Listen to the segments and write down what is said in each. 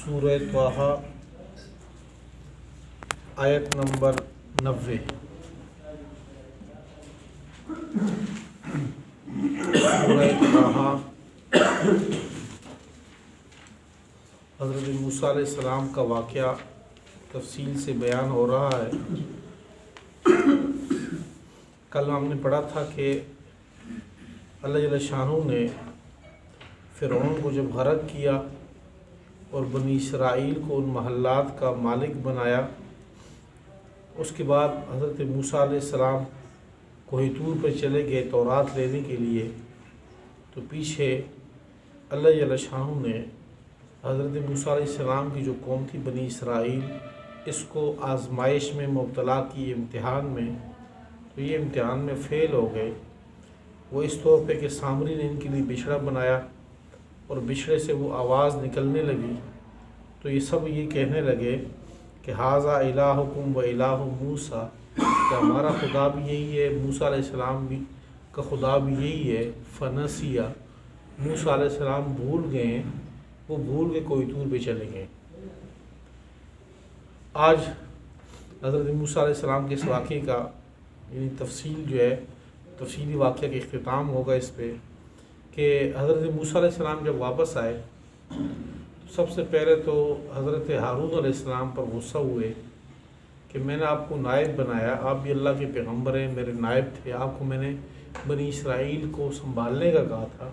سورہ طٰہٰ آیت نمبر 90۔ سورہ طٰہٰ حضرت موسیٰ علیہ السلام کا واقعہ تفصیل سے بیان ہو رہا ہے۔ کل ہم نے پڑھا تھا کہ اللہ جل شانہ نے فرعون کو جب غرق کیا اور بنی اسرائیل کو ان محلات کا مالک بنایا، اس کے بعد حضرت موسیٰ علیہ السلام کوہ طور پر چلے گئے تورات لینے کے لیے، تو پیچھے اللہ جل شانہ نے حضرت موسیٰ علیہ السلام کی جو قوم تھی بنی اسرائیل، اس کو آزمائش میں مبتلا کی، امتحان میں، تو یہ امتحان میں فیل ہو گئے۔ وہ اس طور پہ کہ سامری نے ان کے لیے بچھڑا بنایا اور بچھڑے سے وہ آواز نکلنے لگی، تو یہ سب یہ کہنے لگے کہ ھذا الہکم و الہ موسیٰ، کہ ہمارا خدا بھی یہی ہے، موسیٰ علیہ السلام بھی کا خدا بھی یہی ہے۔ فنسیہ، موسیٰ علیہ السلام بھول گئے، وہ بھول کے کوہ طور پہ چلے گئے۔ آج حضرت موسیٰ علیہ السلام کے اس واقعے کا یعنی تفصیل جو ہے، تفصیلی واقعہ کا اختتام ہوگا اس پہ کہ حضرت موسیٰ علیہ السلام جب واپس آئے تو سب سے پہلے تو حضرت ہارون علیہ السلام پر غصہ ہوئے کہ میں نے آپ کو نائب بنایا، آپ بھی اللہ کے پیغمبر ہیں، میرے نائب تھے، آپ کو میں نے بنی اسرائیل کو سنبھالنے کا کہا تھا،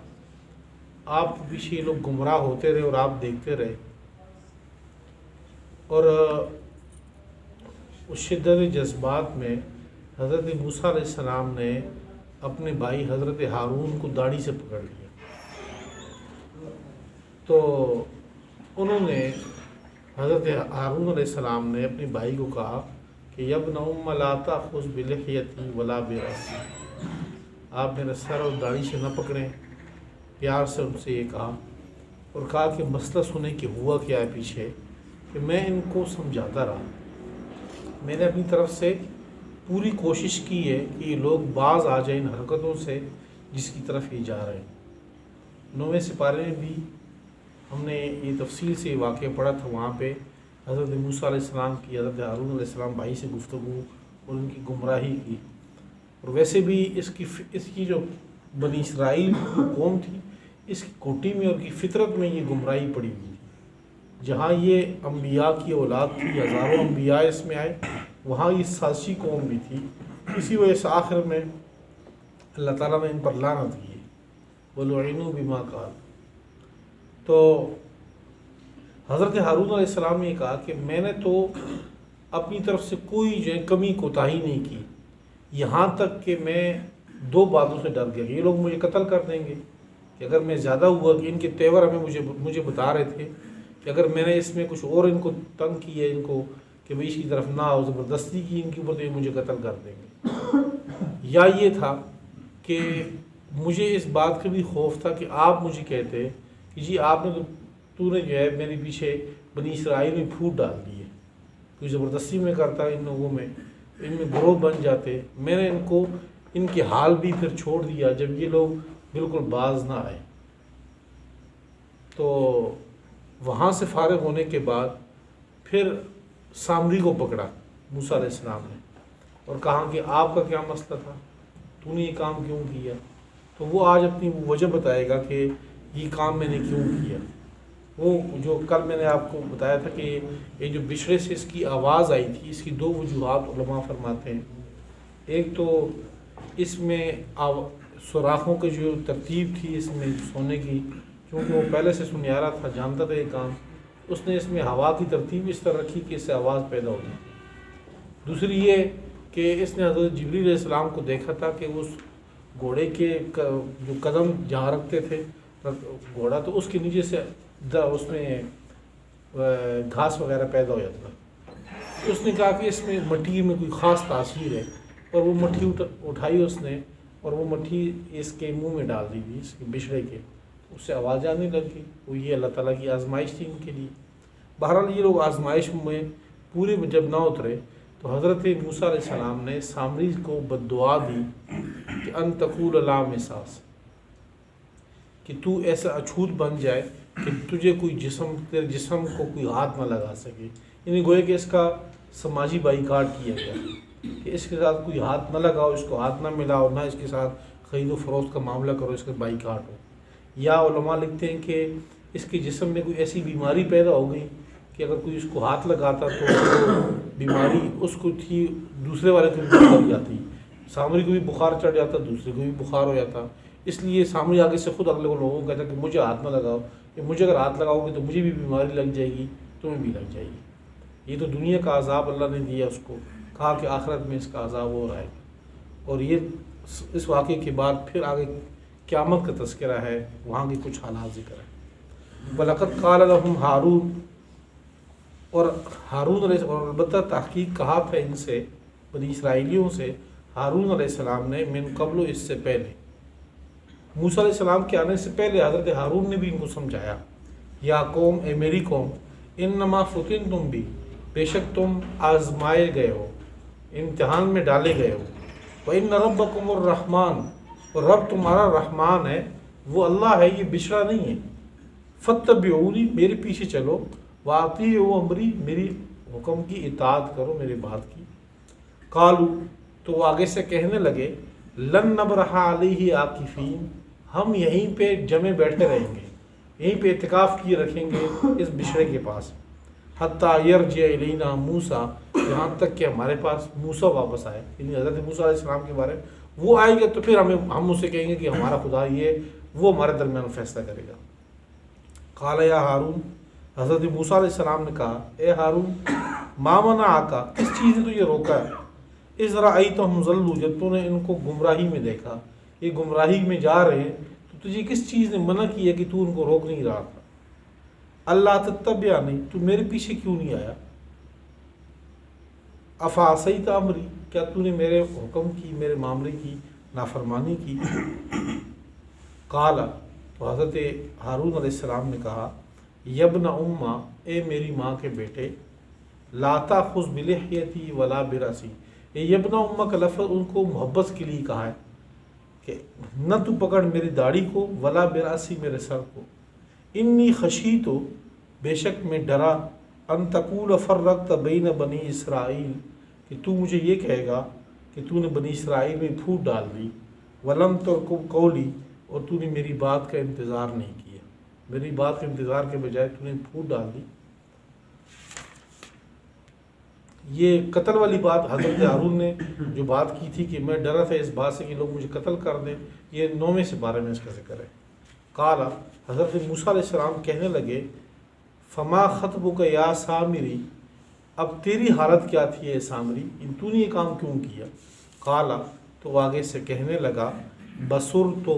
آپ کے پیچھے یہ لوگ گمراہ ہوتے رہے اور آپ دیکھتے رہے۔ اور اس شدت جذبات میں حضرت موسیٰ علیہ السلام نے اپنے بھائی حضرت ہارون کو داڑھی سے پکڑ لیا، تو انہوں نے حضرت ہارون علیہ السلام نے اپنے بھائی کو کہا کہ یبن ام لا تأخذ بلحیتی ولا برأسی، آپ میرا سر اور داڑھی سے نہ پکڑیں۔ پیار سے ان سے یہ کہا اور کہا کہ مسئلہ سنیں کہ ہوا کیا ہے پیچھے، کہ میں ان کو سمجھاتا رہا، میں نے اپنی طرف سے پوری کوشش کی ہے کہ یہ لوگ باز آ جائیں ان حرکتوں سے جس کی طرف یہ جا رہے ہیں۔ 9ویں سپارے میں بھی ہم نے یہ تفصیل سے واقعہ پڑھا تھا، وہاں پہ حضرت موسیٰ علیہ السلام کی حضرت ہارون علیہ السلام بھائی سے گفتگو اور ان کی گمراہی کی۔ اور ویسے بھی اس کی جو بنی اسرائیل قوم تھی، اس کی کوٹی میں اور کی فطرت میں یہ گمراہی پڑی ہوئی تھی۔ جہاں یہ انبیاء کی اولاد تھی، ہزاروں انبیاء اس میں آئے، وہاں یہ سازشی قوم بھی تھی۔ اسی وجہ سے آخر میں اللہ تعالیٰ نے ان پر لعنت کی، وَلُعِنُوا بِمَا قَالُوا۔ تو حضرت ہارون علیہ السلام نے یہ کہا کہ میں نے تو اپنی طرف سے کوئی جو ہے کمی کوتاہی نہیں کی، یہاں تک کہ میں 2 باتوں سے ڈر گیا کہ یہ لوگ مجھے قتل کر دیں گے، کہ اگر میں زیادہ ہوا کہ ان کے تیور ہمیں مجھے بتا رہے تھے کہ اگر میں نے اس میں کچھ اور ان کو تنگ کیا، ان کو کہ بھئی اس کی طرف نہ آؤ، زبردستی کی ان کے اوپر، تو یہ مجھے قتل کر دیں گے۔ یا یہ تھا کہ مجھے اس بات کا بھی خوف تھا کہ آپ مجھے کہتے کہ جی آپ نے تو نے جو ہے میرے پیچھے بنی اسرائیل میں پھوٹ ڈال دی ہے، کوئی زبردستی میں کرتا ان لوگوں میں، ان میں گروہ بن جاتے۔ میں نے ان کو ان کے حال بھی پھر چھوڑ دیا جب یہ لوگ بالکل باز نہ آئے۔ تو وہاں سے فارغ ہونے کے بعد پھر سامری کو پکڑا موسیٰ علیہ السلام نے اور کہا کہ آپ کا کیا مسئلہ تھا، تو نے یہ کام کیوں کیا؟ تو وہ آج اپنی وجہ بتائے گا کہ یہ کام میں نے کیوں کیا۔ وہ جو کل میں نے آپ کو بتایا تھا کہ یہ جو بچھڑے سے اس کی آواز آئی تھی، اس کی 2 وجوہات علماء فرماتے ہیں۔ ایک تو اس میں سوراخوں کی جو ترتیب تھی اس میں سونے کی، کیونکہ وہ پہلے سے سنیارا تھا، جانتا تھا یہ کام، اس نے اس میں ہوا کی ترتیب اس طرح رکھی کہ اس سے آواز پیدا ہو جائے۔ دوسری یہ کہ اس نے حضرت جبریل علیہ السلام کو دیکھا تھا کہ اس گھوڑے کے جو قدم جہاں رکھتے تھے گھوڑا، تو اس کے نیچے سے اس میں گھاس وغیرہ پیدا ہو جاتا تھا۔ اس نے کہا کہ اس میں مٹی میں کوئی خاص تاثیر ہے، اور وہ مٹھی اٹھائی اس نے، اور وہ مٹھی اس کے منہ میں ڈال دی تھی، اس کے بچھڑے کے، اس سے آواز آنے لگ گئی۔ وہ یہ اللہ تعالیٰ کی آزمائش تھی ان کے لیے۔ بہرحال یہ لوگ آزمائش میں پورے جب نہ اترے تو حضرت موسیٰ علیہ السلام نے سامری کو بد دعا دی کہ ان تقول لا مساس، کہ تو ایسا اچھوت بن جائے کہ تجھے کوئی تیرے جسم کو کوئی ہاتھ نہ لگا سکے، یعنی گویا کہ اس کا سماجی بائیکاٹ کیا گیا کہ اس کے ساتھ کوئی ہاتھ نہ لگاؤ، اس کو ہاتھ نہ ملاؤ، نہ اس کے ساتھ خرید و فروخت کا معاملہ کرو، اس کا بائیکاٹ ہو۔ یا علماء لکھتے ہیں کہ اس کے جسم میں کوئی ایسی بیماری پیدا ہو گئی کہ اگر کوئی اس کو ہاتھ لگاتا تو وہ بیماری اس کو تھی دوسرے والے کو بھی لگ جاتی، سامری کو بھی بخار چڑھ جاتا، دوسرے کو بھی بخار ہو جاتا، اس لیے سامری آگے سے خود اگلے لوگوں کو کہتا کہ مجھے ہاتھ نہ لگاؤ، کہ مجھے اگر ہاتھ لگاؤ گے تو مجھے بھی بیماری لگ جائے گی، تمہیں بھی لگ جائے گی۔ یہ تو دنیا کا عذاب اللہ نے دیا اس کو، کہا کہ آخرت میں اس کا عذاب اور آئے گا۔ اور یہ اس واقعے کے بعد پھر آگے قیامت کا تذکرہ ہے، وہاں کی کچھ حالات ذکر ہے۔ وَلَقَدْ قَالَ لَهُمْ ہارون، اور ہارون علیہ السلام، اور البتہ تحقیق کہا تھا ان سے، بنی اسرائیلیوں سے، ہارون علیہ السلام نے، من قبل، اس سے پہلے، موسیٰ علیہ السلام کے آنے سے پہلے حضرت ہارون نے بھی ان کو سمجھایا، یا قوم، اے میری قوم، انما فتنتم بھی، بے شک تم آزمائے گئے ہو، امتحان میں ڈالے گئے ہو، وَإِنَّ رَبَّكُمُ الرَّحْمَنُ، اور رب تمہارا رحمان ہے، وہ اللہ ہے، یہ بچڑا نہیں ہے، فَاتَّبِعُونِی، میرے پیچھے چلو، وَأَطِیعُوا أَمْرِی، میری حکم کی اطاعت کرو، میری بات کی۔ قالوا، تو وہ آگے سے کہنے لگے، لن نبرح علیہ عاکفین، ہم یہیں پہ جمے بیٹھے رہیں گے، یہیں پہ اعتکاف کیے رکھیں گے اس بچڑے کے پاس، حتیٰ یرجع الینا موسیٰ، یہاں تک کہ ہمارے پاس موسیٰ واپس آئے، یعنی حضرت موسیٰ علیہ السلام کے بارے میں وہ آئے گا تو پھر ہم اسے کہیں گے کہ ہمارا خدا یہ، وہ ہمارے درمیان فیصلہ کرے گا۔ قال یا ہارون، حضرت موسیٰ علیہ السلام نے کہا، اے ہارون، ما منعک، کس چیز نے تو یہ روکا ہے، اذ رأیتہم ضلوا، جب تو نے ان کو گمراہی میں دیکھا، یہ گمراہی میں جا رہے ہیں، تو تجھے کس چیز نے منع کیا کہ تو ان کو روک نہیں رہا تھا؟ اللہ تتبعنی، تو میرے پیچھے کیوں نہیں آیا؟ افعصیت امری، کیا تو نے میرے حکم کی، میرے معاملے کی نافرمانی کی؟ قال، تو حضرت ہارون علیہ السلام نے کہا، یبن امہ، اے میری ماں کے بیٹے، لا تاخذ بلحیتی ولا برأسی، یہ یبن امہ کا لفظ ان کو محبت کے لیے کہا ہے کہ نہ تو پکڑ میری داڑھی کو، ولا برأسی، میرے سر کو، انی خشیت، بے شک میں ڈرا، ان تقول فرقت بین بنی اسرائیل، کہ تو مجھے یہ کہے گا کہ تو نے بنی اسرائیل میں پھوٹ ڈال دی، ولم ترقب قولی، اور تو نے میری بات کا انتظار نہیں کیا، میری بات کے انتظار کے بجائے تو نے پھوٹ ڈال دی۔ یہ قتل والی بات حضرت ہارون نے جو بات کی تھی کہ میں ڈرا تھا اس بات سے کہ لوگ مجھے قتل کر دیں، یہ 9ویں سپارے میں اس کا ذکر ہے۔ قال، حضرت موسیٰ علیہ السلام کہنے لگے، فما خطبک یا سامری، اب تیری حالت کیا تھی اے سامری، تو نے یہ کام کیوں کیا؟ قال، تو آگے سے کہنے لگا، بصرت،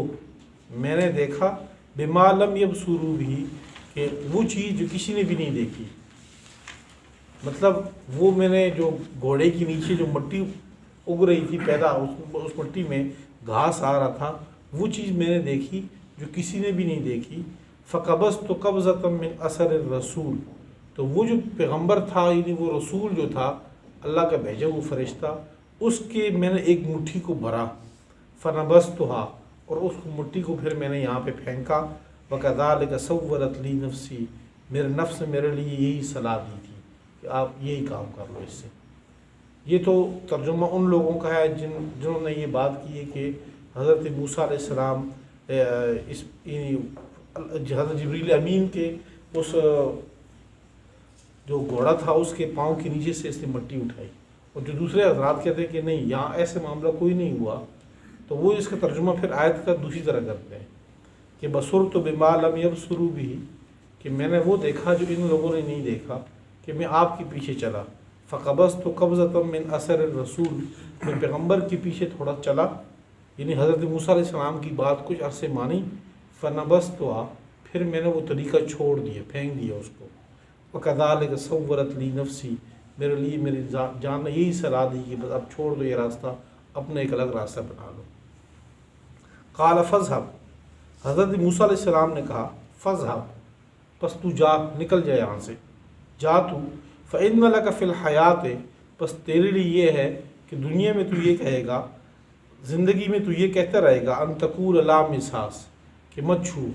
میں نے دیکھا، بما لم یبصروا بھی، کہ وہ چیز جو کسی نے بھی نہیں دیکھی، مطلب وہ میں نے جو گھوڑے کے نیچے جو مٹی اگ رہی تھی پیدا، اس مٹی میں گھاس آ رہا تھا، وہ چیز میں نے دیکھی جو کسی نے بھی نہیں دیکھی۔ فقبضت قبضۃ من اثر الرسول، تو وہ جو پیغمبر تھا، یعنی وہ رسول جو تھا اللہ کا بھیجا وہ فرشتہ، اس کے میں نے ایک مٹھی کو بھرا، فنبذتھا، اور اس مٹی کو پھر میں نے یہاں پہ پھینکا، وکذالک سولت لی نفسی، میرے نفس نے میرے لیے یہی صلاح دی تھی کہ آپ یہی کام کر لو اس سے۔ یہ تو ترجمہ ان لوگوں کا ہے جنہوں نے یہ بات کی ہے کہ حضرت موسیٰ علیہ السلام حضرت جبریل امین کے اس جو گھوڑا تھا اس کے پاؤں کے نیچے سے اس نے مٹی اٹھائی، اور جو دوسرے حضرات کہتے ہیں کہ نہیں، یہاں ایسے معاملہ کوئی نہیں ہوا، تو وہ اس کا ترجمہ پھر آیت کا دوسری طرح کرتے ہیں کہ بصرت بما لم یبصروا بھی، کہ میں نے وہ دیکھا جو ان لوگوں نے نہیں دیکھا، کہ میں آپ کے پیچھے چلا، فقبضت قبضۃ من اثر الرسول، میں پیغمبر کے پیچھے تھوڑا چلا، یعنی حضرت موسیٰ علیہ السلام کی بات کچھ عرصے مانی، فنبذتھا، پھر میں نے وہ طریقہ چھوڑ دیا، پھینک دیا اس کو، وکذالک سولت لی نفسی، میرے لیے میری جان نے یہی صلاح دی کہ بس اب چھوڑ دو یہ راستہ، اپنا ایک الگ راستہ بنا لو۔ قال فاذهب، حضرت موسیٰ علیہ السلام نے کہا، فاذهب، پس تو جا، نکل جائے یہاں سے، جا تو، فإن لك فی الحیات، پس تیرے لیے یہ ہے کہ دنیا میں تو یہ کہے گا، زندگی میں تو یہ کہتا رہے گا، ان تقول لا مساس، کہ مت چھو،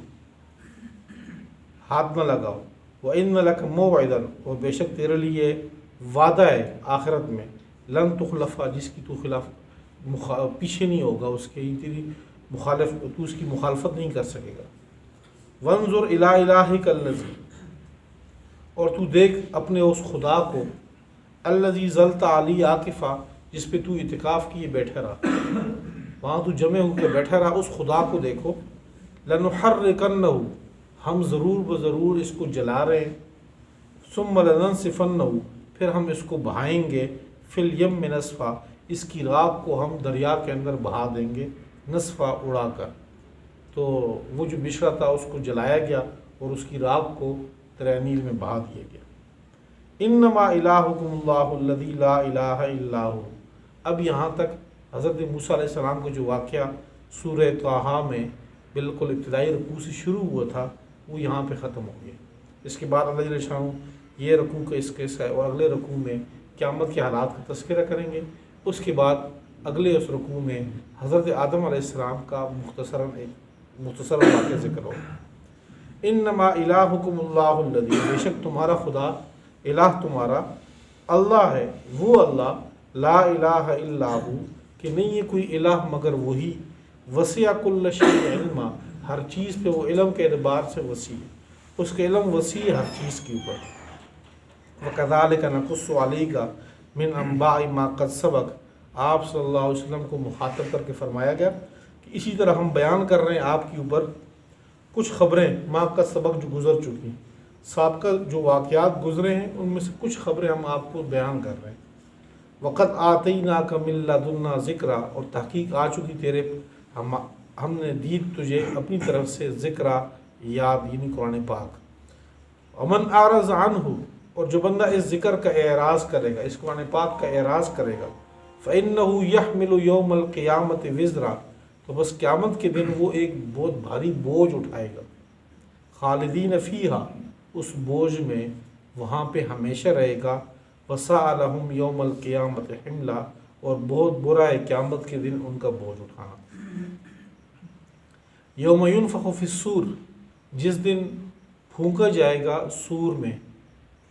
ہاتھ نہ لگاؤ، وَإِنَّ لَكَ مَوْعِدًا، اور بے شک تیرے لیے وعدہ ہے آخرت میں، لن تخلفا، جس کی تو پیچھے نہیں ہوگا، اس کی تیری تو اس کی مخالفت نہیں کر سکے گا۔ وانظر الی الہک الذی، اور تو دیکھ اپنے اس خدا کو، الذی ظلت علی عاکفا، جس پہ تو اعتکاف کیے بیٹھا رہا، وہاں تو جمع ہو کے بیٹھا رہا، اس خدا کو دیکھو۔ لنحرکنہ، ہم ضرور بضرور اس کو جلا رہے ہیں، ثم لننسفنہ، پھر ہم اس کو بہائیں گے، فی الیم نسفا، اس کی راک کو ہم دریا کے اندر بہا دیں گے، نسفا اڑا کر۔ تو وہ جو بچھڑا تھا اس کو جلایا گیا اور اس کی راک کو دریا نیل میں بہا دیا گیا۔ انما الہکم اللہ الذی لا الہ الا ہو، اب یہاں تک حضرت موسیٰ علیہ السلام کا جو واقعہ سورہ طٰہٰ میں بالکل ابتدائی رکوع سے شروع ہوا تھا وہ یہاں پہ ختم ہو گیا۔ اس کے بعد اللہ جل شانہ یہ رکوع کا اس قصہ ہے، اور اگلے رکوع میں قیامت کے حالات کا تذکرہ کریں گے۔ اس کے بعد اگلے اس رکوع میں حضرت آدم علیہ السلام کا مختصر واقعہ ذکر ہوگا۔ انما الہکم اللہ الذی، بے شک تمہارا خدا، الہ تمہارا اللہ ہے، وہ اللہ، لا الہ الا ہو، کہ نہیں ہے کوئی الہ مگر وہی، وسع کل شیء علما، ہر چیز پہ وہ علم کے اعتبار سے وسیع ہے، اس کا علم وسیع ہے ہر چیز کے اوپر۔ وَكَذَلِكَ نَقُصُّ عَلَيْكَ مِنْ أَنْبَاءِ مَا قَدْ سَبَقَ، آپ صلی اللہ علیہ وسلم کو مخاطب کر کے فرمایا گیا کہ اسی طرح ہم بیان کر رہے ہیں آپ کے اوپر کچھ خبریں، ما قد سبق، جو گزر چکی، سابقہ جو واقعات گزرے ہیں ان میں سے کچھ خبریں ہم آپ کو بیان کر رہے ہیں۔ وَقَدْ آتَيْنَاكَ مِن لَدُنَّا ذِكْرًا، اور تحقیق آ چکی تیرے، ہم نے دی تجھے اپنی طرف سے ذکرہ، یاد، یعنی قرآن پاک۔ وَمَنْ أَعْرَضَ عَنْهُ، اور جو بندہ اس ذکر کا اعراض کرے گا، اس قرآن پاک کا اعراض کرے گا، فَإِنَّهُ يَحْمِلُ يَوْمَ الْقِيَامَةِ وِزْرًا، تو بس قیامت کے دن وہ ایک بہت بھاری بوجھ اٹھائے گا، خالدین فیہا، اس بوجھ میں وہاں پہ ہمیشہ رہے گا، وَسَاءَ لَهُمْ يَوْمَ الْقِيَامَةِ حِمْلًا، اور بہت برا ہے قیامت کے دن ان کا بوجھ اٹھانا۔ یوم ينفخ فی الصور، جس دن پھونکا جائے گا سور میں،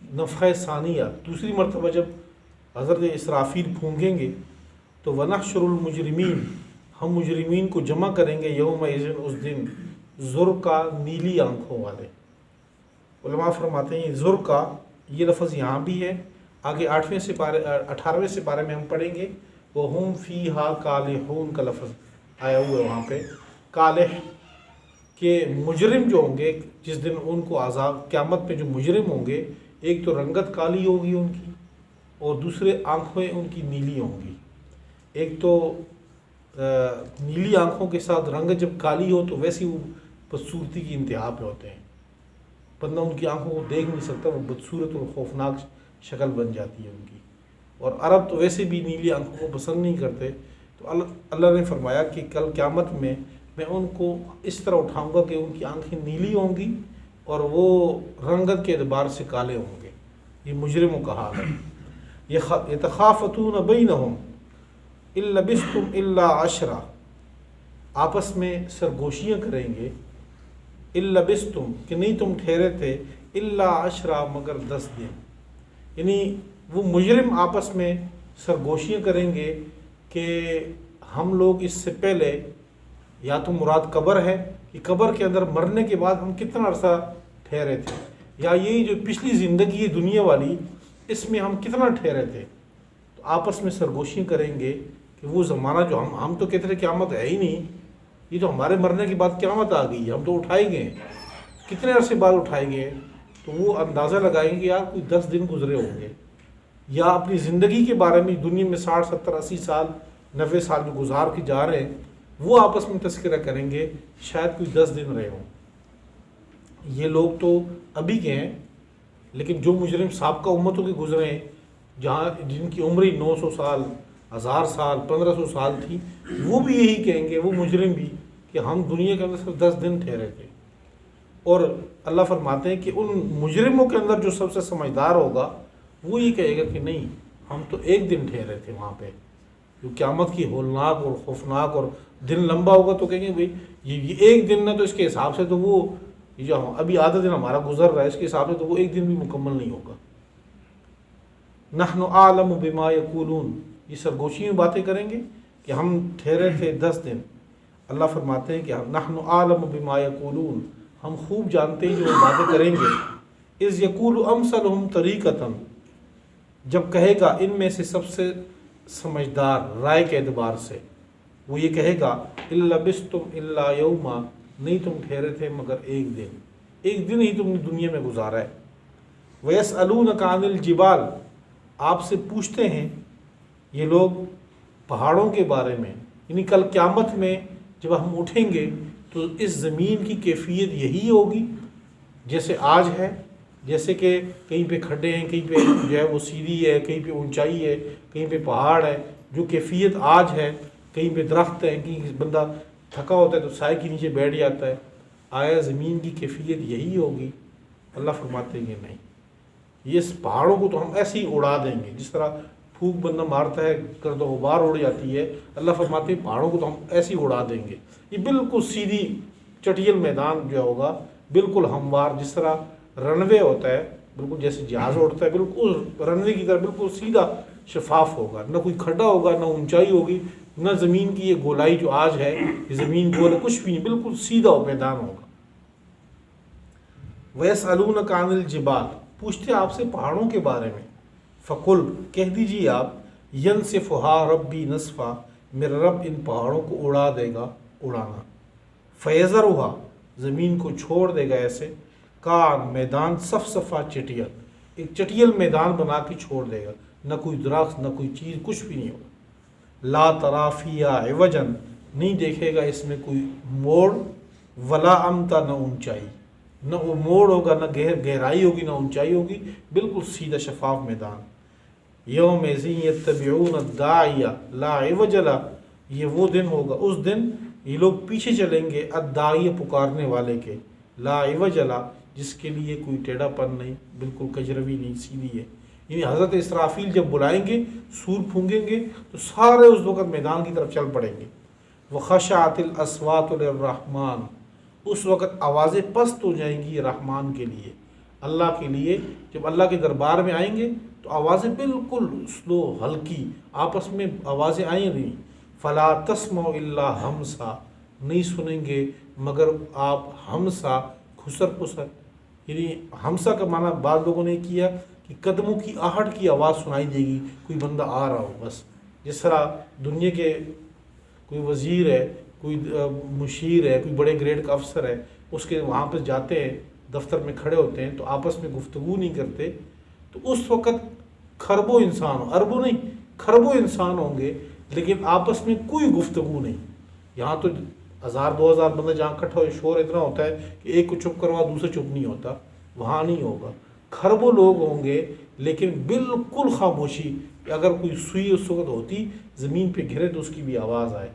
نفخہ ثانیہ، دوسری مرتبہ جب حضرت اسرافیل پھونکیں گے تو وَنَحْشُرُ الْمُجْرِمِينَ، ہم مجرمین کو جمع کریں گے، یومئذ، اس دن، زرقا، نیلی آنکھوں والے۔ علماء فرماتے ہیں زرقا یہ لفظ یہاں بھی ہے، آگے 18ویں سپارے میں ہم پڑھیں گے، وَهُمْ فِيهَا كَالِحُونَ کا لفظ آیا ہوا ہے وہاں پہ، کالح، کہ مجرم جو ہوں گے جس دن ان کو عذاب، قیامت پہ جو مجرم ہوں گے، ایک تو رنگت کالی ہوگی ان کی، اور دوسرے آنکھیں ان کی نیلی ہوں گی۔ ایک تو نیلی آنکھوں کے ساتھ رنگ جب کالی ہو تو ویسے وہ بدصورتی کی انتہا پہ ہوتے ہیں، بندہ ان کی آنکھوں کو دیکھ نہیں سکتا، وہ بدصورت اور خوفناک شکل بن جاتی ہے ان کی، اور عرب تو ویسے بھی نیلی آنکھوں کو پسند نہیں کرتے۔ تو اللہ نے فرمایا کہ کل قیامت میں ان کو اس طرح اٹھاؤں گا کہ ان کی آنکھیں نیلی ہوں گی اور وہ رنگت کے اعتبار سے کالے ہوں گے۔ یہ مجرموں کا حال ہے۔ یتخافتون بینہم ان لبثتم الا عشرا، آپس میں سرگوشیاں کریں گے، ان لبثتم، کہ نہیں تم ٹھہرے تھے، الا عشرا، مگر 10 دن، یعنی وہ مجرم آپس میں سرگوشیاں کریں گے کہ ہم لوگ اس سے پہلے، یا تو مراد قبر ہے کہ قبر کے اندر مرنے کے بعد ہم کتنا عرصہ ٹھہرے تھے، یا یہی جو پچھلی زندگی ہے دنیا والی، اس میں ہم کتنا ٹھہرے تھے۔ تو آپس میں سرگوشیاں کریں گے کہ وہ زمانہ جو ہم تو کہتے تھے قیامت ہے ہی نہیں، یہ تو ہمارے مرنے کے بعد قیامت آ گئی ہے، ہم تو اٹھائے گئے، کتنے عرصے بعد اٹھائے گئے، تو وہ اندازہ لگائیں گے یار کوئی 10 دن گزرے ہوں گے، یا اپنی زندگی کے بارے میں دنیا میں 60 70 80 سال 90 سال جو گزار کے جا رہے ہیں، وہ آپس میں تذکرہ کریں گے، شاید کوئی 10 دن رہے ہوں۔ یہ لوگ تو ابھی کے ہیں، لیکن جو مجرم سابقہ امتوں کے گزرے ہیں، جن کی عمر 900 سال 1000 سال 1500 سال تھی، وہ بھی یہی کہیں گے، وہ مجرم بھی، کہ ہم دنیا کے اندر صرف 10 دن ٹھہرے تھے۔ اور اللہ فرماتے ہیں کہ ان مجرموں کے اندر جو سب سے سمجھدار ہوگا وہ یہ کہے گا کہ نہیں، ہم تو 1 دن ٹھہرے تھے وہاں پہ، جو قیامت کی ہولناک اور خوفناک، اور دن لمبا ہوگا تو کہیں گے بھائی یہ 1 دن نہ، تو اس کے حساب سے تو وہ یہ جو ابھی آدھا دن ہمارا گزر رہا ہے اس کے حساب سے تو وہ ایک دن بھی مکمل نہیں ہوگا۔ نحن اعلم بما یقولون، یہ سرگوشی میں باتیں کریں گے کہ ہم ٹھہرے تھے 10 دن۔ اللہ فرماتے ہیں کہ نحن اعلم بما یقولون، ہم خوب جانتے ہیں جو وہ باتیں کریں گے۔ اذ یقول امثلہم طریقۃ، جب کہے گا ان میں سے سب سے سمجھدار رائے کے اعتبار سے، وہ یہ کہے گا ان لبثتم الا یوما، نہیں تم ٹھہرے تھے مگر ایک دن ہی تم نے دنیا میں گزارا ہے۔ وَيَسْأَلُونَكَ عَنِ الْجِبَالِ، آپ سے پوچھتے ہیں یہ لوگ پہاڑوں کے بارے میں، یعنی کل قیامت میں جب ہم اٹھیں گے تو اس زمین کی کیفیت یہی ہوگی جیسے آج ہے، جیسے کہ کہیں پہ کھڈے ہیں، کہیں پہ جو ہے وہ سیدھی ہے، کہیں پہ اونچائی ہے، کہیں پہ پہاڑ ہے، جو کیفیت آج ہے، کہیں پہ درخت ہے، کہیں بندہ تھکا ہوتا ہے تو سائے کے نیچے بیٹھ جاتا ہے، آیا زمین کی کیفیت یہی ہوگی؟ اللہ فرماتے ہیں نہیں، یہ پہاڑوں کو تو ہم ایسے ہی اڑا دیں گے، جس طرح پھونک بندہ مارتا ہے گرد و غبار اڑ جاتی ہے، اللہ فرماتے ہیں پہاڑوں کو تو ہم ایسے ہی اڑا دیں گے۔ یہ بالکل سیدھی چٹیل میدان جو ہوگا، بالکل ہموار، جس طرح رن وے ہوتا ہے، بالکل جیسے جہاز اڑتا ہے، بالکل رن وے کی طرح بالکل سیدھا شفاف ہوگا، نہ کوئی کھڈا ہوگا، نہ اونچائی ہوگی، نہ زمین کی یہ گولائی جو آج ہے، یہ زمین گول ہے، کچھ بھی نہیں، بالکل سیدھا میدان ہوگا۔ وَيَسْأَلُونَكَ عَنِ الْجِبَالِ، پوچھتے آپ سے پہاڑوں کے بارے میں، فَقُلْ، کہہ دیجیے آپ، يَنْسِفُهَا رَبِّي نَسْفًا، میرا رب ان پہاڑوں کو اڑا دے گا اڑانا، فَيَذَرُهَا، زمین کو چھوڑ دے گا ایسے، کان، میدان، صفصفا، چٹیل، ایک چٹیل میدان بنا کے چھوڑ دے گا، نہ کوئی درخت، نہ کوئی چیز، کچھ بھی نہیں ہوگا۔ لا تری فیہا عوجا، نہیں دیکھے گا اس میں کوئی موڑ، ولا امتا، نہ اونچائی، نہ وہ موڑ ہوگا، نہ گہرائی ہوگی، نہ اونچائی ہوگی، بالکل سیدھا شفاف میدان۔ یومئذ یتبعون الداعی لا عوج لہ، یہ وہ دن ہوگا، اس دن یہ لوگ پیچھے چلیں گے الداعی، پکارنے والے کے، لا عوج لہ، جس کے لیے کوئی ٹیڑھا پن نہیں، بالکل کجروی نہیں، سیدھی ہے۔ یعنی حضرت اسرافیل جب بلائیں گے، سور پھونگیں گے تو سارے اس وقت میدان کی طرف چل پڑیں گے۔ وَخَشَعَتِ الْأَصْوَاتُ لِلرَّحْمَٰنِ، اس وقت آوازیں پست ہو جائیں گی رحمان کے لیے، اللہ کے لیے۔ جب اللہ کے دربار میں آئیں گے تو آوازیں بالکل سلو، ہلکی، آپس میں آوازیں آئیں نہیں۔ فَلَا تَسْمَعُ إِلَّا ہَمْسًا، نہیں سنیں گے مگر آپ ہمسا، کھسر پسر، یعنی ہمسا کا معنی بعض لوگوں نے کیا کہ قدموں کی آہٹ کی آواز سنائی دے گی، کوئی بندہ آ رہا ہو، بس جس طرح دنیا کے کوئی وزیر ہے، کوئی مشیر ہے، کوئی بڑے گریڈ کا افسر ہے، اس کے وہاں پہ جاتے ہیں، دفتر میں کھڑے ہوتے ہیں تو آپس میں گفتگو نہیں کرتے، تو اس وقت کھربوں انسان، اربوں نہیں، کھربوں انسان ہوں گے لیکن آپس میں کوئی گفتگو نہیں۔ یہاں تو 1000-2000 بندہ جہاں اکٹھا ہو، شور اتنا ہوتا ہے کہ ایک کو چپ کروا دوسرا چپ نہیں ہوتا، وہاں نہیں ہوگا۔ کھربوں لوگ ہوں گے لیکن بالکل خاموشی، کہ اگر کوئی سوئی اس وقت ہوتی زمین پہ گرے تو اس کی بھی آواز آئے۔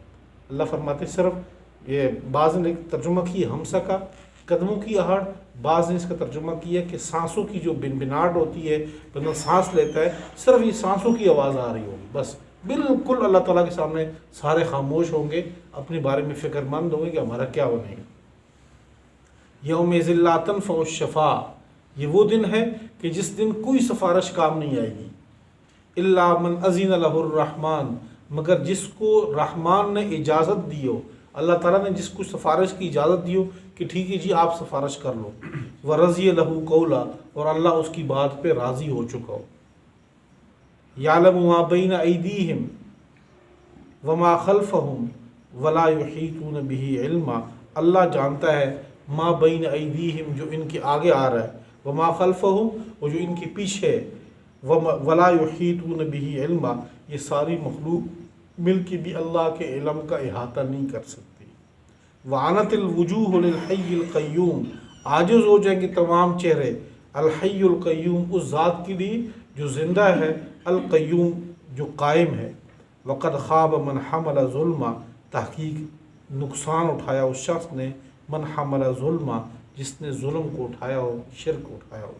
اللہ فرماتے صرف یہ، بعض نے ترجمہ کی ہمسا کا قدموں کی آہٹ، بعض نے اس کا ترجمہ کیا کہ سانسوں کی جو بنبناہٹ ہوتی ہے، بندہ سانس لیتا ہے، صرف یہ سانسوں کی آواز آ رہی ہوگی، بس بالکل اللہ تعالیٰ کے سامنے سارے خاموش ہوں گے، اپنے بارے میں فکر مند ہوں گے کہ ہمارا کیا بنے گا۔ یومئذ لا تنفع الشفاعہ، یہ وہ دن ہے کہ جس دن کوئی سفارش کام نہیں آئے گی، الا من اذن لہ الرحمن، مگر جس کو رحمان نے اجازت دی ہو، اللہ تعالیٰ نے جس کو سفارش کی اجازت دی ہو کہ ٹھیک ہے جی آپ سفارش کر لو، ورضی لہ قولا، اور اللہ اس کی بات پہ راضی ہو چکا ہو۔ یعلم ما بین ایدیہم وما خلفہم ولا یحیطون بہ علما، اللہ جانتا ہے ما بین ایدیہم، جو ان کے آگے آ رہا ہے، وما خلفہم، اور جو ان کے پیچھے ہے، ولا یحیطون بہ علما، یہ ساری مخلوق مل کے بھی اللہ کے علم کا احاطہ نہیں کر سکتی۔ وعنت الوجوہ للحی القیوم، عاجز ہو جائیں گے تمام چہرے الحی القیوم، اس ذات کے لیے جو زندہ ہے، القیوم جو قائم ہے۔ وقد خاب من حمل ظلما، تحقیق نقصان اٹھایا اس شخص نے، من حمل ظلما، جس نے ظلم کو اٹھایا ہو، شرک اٹھایا ہو۔